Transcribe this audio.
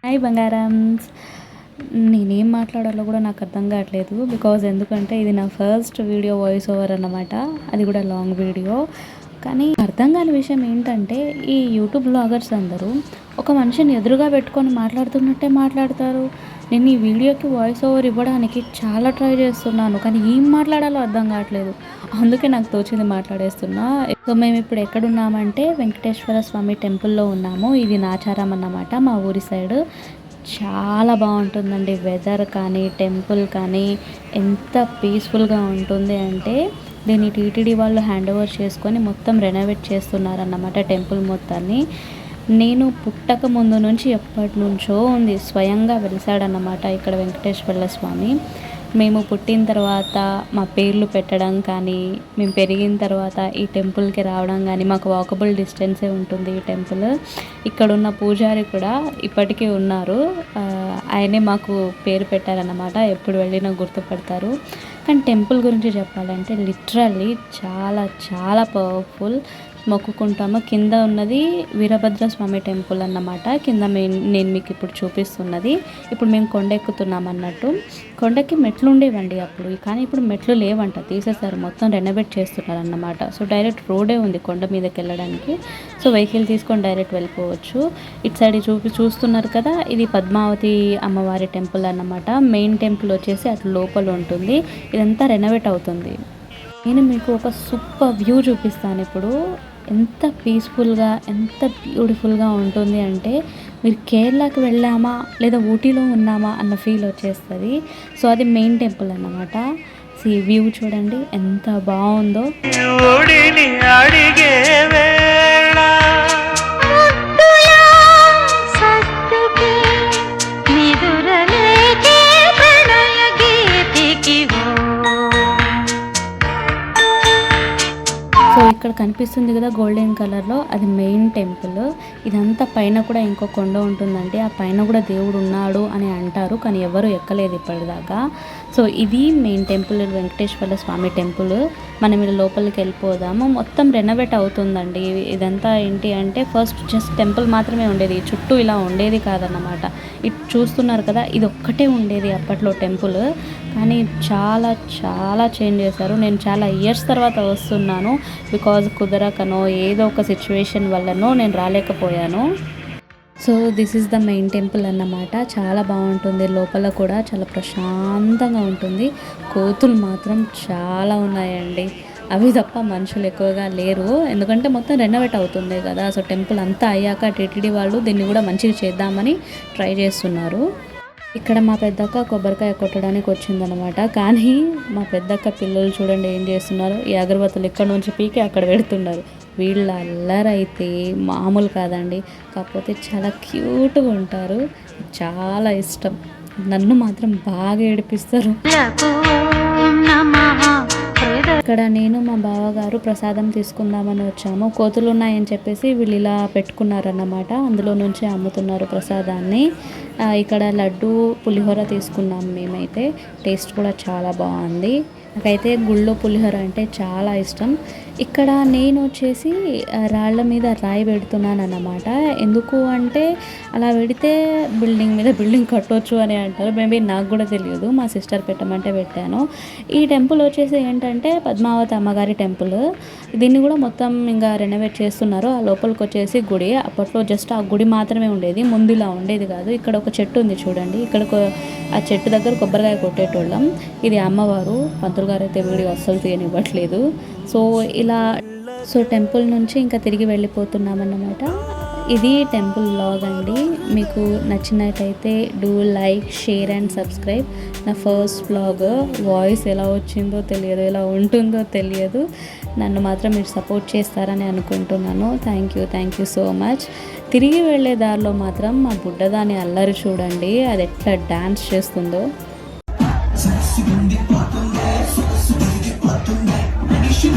Hi బంగారమ్స్. నేనేం మాట్లాడాలో కూడా నాకు అర్థం కావట్లేదు. ఎందుకంటే ఇది నా ఫస్ట్ వీడియో వాయిస్ ఓవర్ అన్నమాట. అది కూడా లాంగ్ వీడియో. కానీ అర్థం కాని విషయం ఏంటంటే ఈ యూట్యూబ్ బ్లాగర్స్ అందరూ ఒక మనిషిని ఎదురుగా పెట్టుకొని మాట్లాడుతున్నట్టే మాట్లాడతారు. నేను ఈ వీడియోకి వాయిస్ ఓవర్ ఇవ్వడానికి చాలా ట్రై చేస్తున్నాను, కానీ ఏం మాట్లాడాలో అర్థం కావట్లేదు. అందుకే నాకు తోచింది మాట్లాడేస్తున్నా. సో మేము ఇప్పుడు ఎక్కడున్నామంటే వెంకటేశ్వర స్వామి టెంపుల్లో ఉన్నాము. ఇది నాచారం అన్నమాట, మా ఊరి సైడ్. చాలా బాగుంటుందండి వెదర్ కానీ టెంపుల్ కానీ. ఎంత పీస్ఫుల్గా ఉంటుంది అంటే దీన్ని టీటీడీ వాళ్ళు హ్యాండ్ ఓవర్ చేసుకొని మొత్తం రెనోవేట్ చేస్తున్నారన్నమాట టెంపుల్ మొత్తాన్ని. నేను పుట్టక ముందు నుంచి ఎప్పటి నుంచో ఉంది, స్వయంగా వెలిసాడన్నమాట ఇక్కడ వెంకటేశ్వర స్వామి. మేము పుట్టిన తర్వాత మా పేర్లు పెట్టడం కానీ, మేము పెరిగిన తర్వాత ఈ టెంపుల్కి రావడం కానీ, మాకు వాకబుల్ డిస్టెన్సే ఉంటుంది ఈ టెంపుల్. ఇక్కడున్న పూజారి కూడా ఇప్పటికీ ఉన్నారు. ఆయనే మాకు పేరు పెట్టారన్నమాట, ఎప్పుడు వెళ్ళినా గుర్తుపడతారు. కానీ టెంపుల్ గురించి చెప్పాలంటే లిటరల్లీ చాలా చాలా పవర్ఫుల్. మొక్కుకుంటాము. కింద ఉన్నది వీరభద్ర స్వామి టెంపుల్ అన్నమాట. కింద నేను మీకు ఇప్పుడు చూపిస్తున్నది. ఇప్పుడు మేము కొండ ఎక్కుతున్నాం అన్నట్టు. కొండకి మెట్లు ఉండేవండి అప్పుడు, కానీ ఇప్పుడు మెట్లు లేవంట, తీసేసారు, మొత్తం రెనోవేట్ చేస్తున్నారు అన్నమాట. సో డైరెక్ట్ రోడే ఉంది కొండ మీదకి వెళ్ళడానికి. సో వెహికల్ తీసుకొని డైరెక్ట్ వెళ్ళిపోవచ్చు. ఇటు సైడ్ చూస్తున్నారు కదా, ఇది పద్మావతి అమ్మవారి టెంపుల్ అన్నమాట. మెయిన్ టెంపుల్ వచ్చేసి అటు లోపల ఉంటుంది. ఇదంతా రెనోవేట్ అవుతుంది. నేను మీకు ఒక సూపర్ వ్యూ చూపిస్తాను ఇప్పుడు. ఎంత పీస్ఫుల్గా, ఎంత బ్యూటిఫుల్గా ఉంటుంది అంటే మీరు కేరళకి వెళ్ళామా లేదా ఊటీలో ఉన్నామా అన్న ఫీల్ వచ్చేస్తుంది. సో అది మెయిన్ టెంపుల్ అన్నమాట. వ్యూ చూడండి ఎంత బాగుందో. సో ఇక్కడ కనిపిస్తుంది కదా గోల్డెన్ కలర్లో, అది మెయిన్ టెంపుల్. ఇదంతా పైన కూడా ఇంకో కొండ ఉంటుందండి, ఆ పైన కూడా దేవుడు ఉన్నాడు అని అంటారు, కానీ ఎవరు ఎక్కలేదు ఇప్పటిదాకా. సో ఇది మెయిన్ టెంపుల్, వెంకటేశ్వర స్వామి టెంపుల్. మనం ఇలా లోపలికి వెళ్ళిపోదాము. మొత్తం రెనోవేట్ అవుతుందండి. ఇదంతా ఏంటి అంటే ఫస్ట్ జస్ట్ టెంపుల్ మాత్రమే ఉండేది, చుట్టూ ఇలా ఉండేది కాదన్నమాట. ఇటు చూస్తున్నారు కదా, ఇది ఒక్కటే ఉండేది అప్పట్లో టెంపుల్, కానీ చాలా చాలా చేంజ్ చేశారు. నేను చాలా ఇయర్స్ తర్వాత వస్తున్నాను, బికాజ్ కుదరకనో ఏదో ఒక సిచ్యువేషన్ వల్లనో నేను రాలేకపోయాను. So this is the main temple అన్నమాట. చాలా బాగుంటుంది, లోపల కూడా చాలా ప్రశాంతంగా ఉంటుంది. కోతులు మాత్రం చాలా ఉన్నాయండి, అవి తప్ప మనుషులు ఎక్కువగా లేరు, ఎందుకంటే మొత్తం రెనోవేట్ అవుతుంది కదా. సో టెంపుల్ అంతా అయ్యాక టీటీడీ వాళ్ళు దీన్ని కూడా మంచిగా చేద్దామని ట్రై చేస్తున్నారు. ఇక్కడ మా పెద్దక్క కొబ్బరికాయ కొట్టడానికి వచ్చిందనమాట, కానీ మా పెద్దక్క పిల్లలు చూడండి ఏం చేస్తున్నారు, ఈ అగరబత్తులు ఇక్కడ నుంచి పీకి అక్కడ పెడుతున్నారు. వీళ్ళ అల్లరైతే మామూలు కాదండి, కాకపోతే చాలా క్యూట్గా ఉంటారు, చాలా ఇష్టం. నన్ను మాత్రం బాగా ఏడిపిస్తారు. ఇక్కడ నేను మా బావగారు ప్రసాదం తీసుకుందామని వచ్చాము. కోతులు ఉన్నాయని చెప్పేసి వీళ్ళు ఇలా పెట్టుకున్నారన్నమాట, అందులో నుంచి అమ్ముతున్నారు ప్రసాదాన్ని. ఇక్కడ లడ్డు పులిహోర తీసుకున్నాం మేమైతే, టేస్ట్ కూడా చాలా బాగుంది. నాకైతే గుళ్ళో పులిహోర అంటే చాలా ఇష్టం. ఇక్కడ నేను వచ్చేసి రాళ్ళ మీద రాయి పెడుతున్నాను అన్నమాట. ఎందుకు అంటే అలా పెడితే బిల్డింగ్ మీద బిల్డింగ్ కట్టవచ్చు అని అంటారు, మేబీ నాకు కూడా తెలియదు, మా సిస్టర్ పెట్టమంటే పెట్టాను. ఈ టెంపుల్ వచ్చేసి ఏంటంటే పద్మావతి అమ్మగారి టెంపుల్. దీన్ని కూడా మొత్తం ఇంకా రెనోవేట్ చేస్తున్నారు. ఆ లోపలికి వచ్చేసి గుడి, అప్పట్లో జస్ట్ ఆ గుడి మాత్రమే ఉండేది, ముందు ఇలా ఉండేది కాదు. ఇక్కడ ఒక చెట్టు ఉంది చూడండి, ఇక్కడ ఆ చెట్టు దగ్గర కొబ్బరికాయ కొట్టేటోళ్ళం. ఇది అమ్మవారు, పంతులు గారు అయితే వీడియో అస్సలు తీయనివ్వట్లేదు. సో టెంపుల్ నుంచి ఇంకా తిరిగి వెళ్ళిపోతున్నామన్నమాట. ఇది టెంపుల్ వ్లాగ్ అండి. మీకు నచ్చినట్టయితే do like, share and subscribe. నా ఫస్ట్ వ్లాగ్, వాయిస్ ఎలా వచ్చిందో తెలియదు, ఎలా ఉంటుందో తెలియదు, నన్ను మాత్రం మీరు సపోర్ట్ చేస్తారని అనుకుంటున్నాను. Thank you so much. తిరిగి వెళ్ళే దారిలో మాత్రం మా బుడ్డదాని అల్లరి చూడండి, అది ఎట్లా డాన్స్ చేస్తుందో. She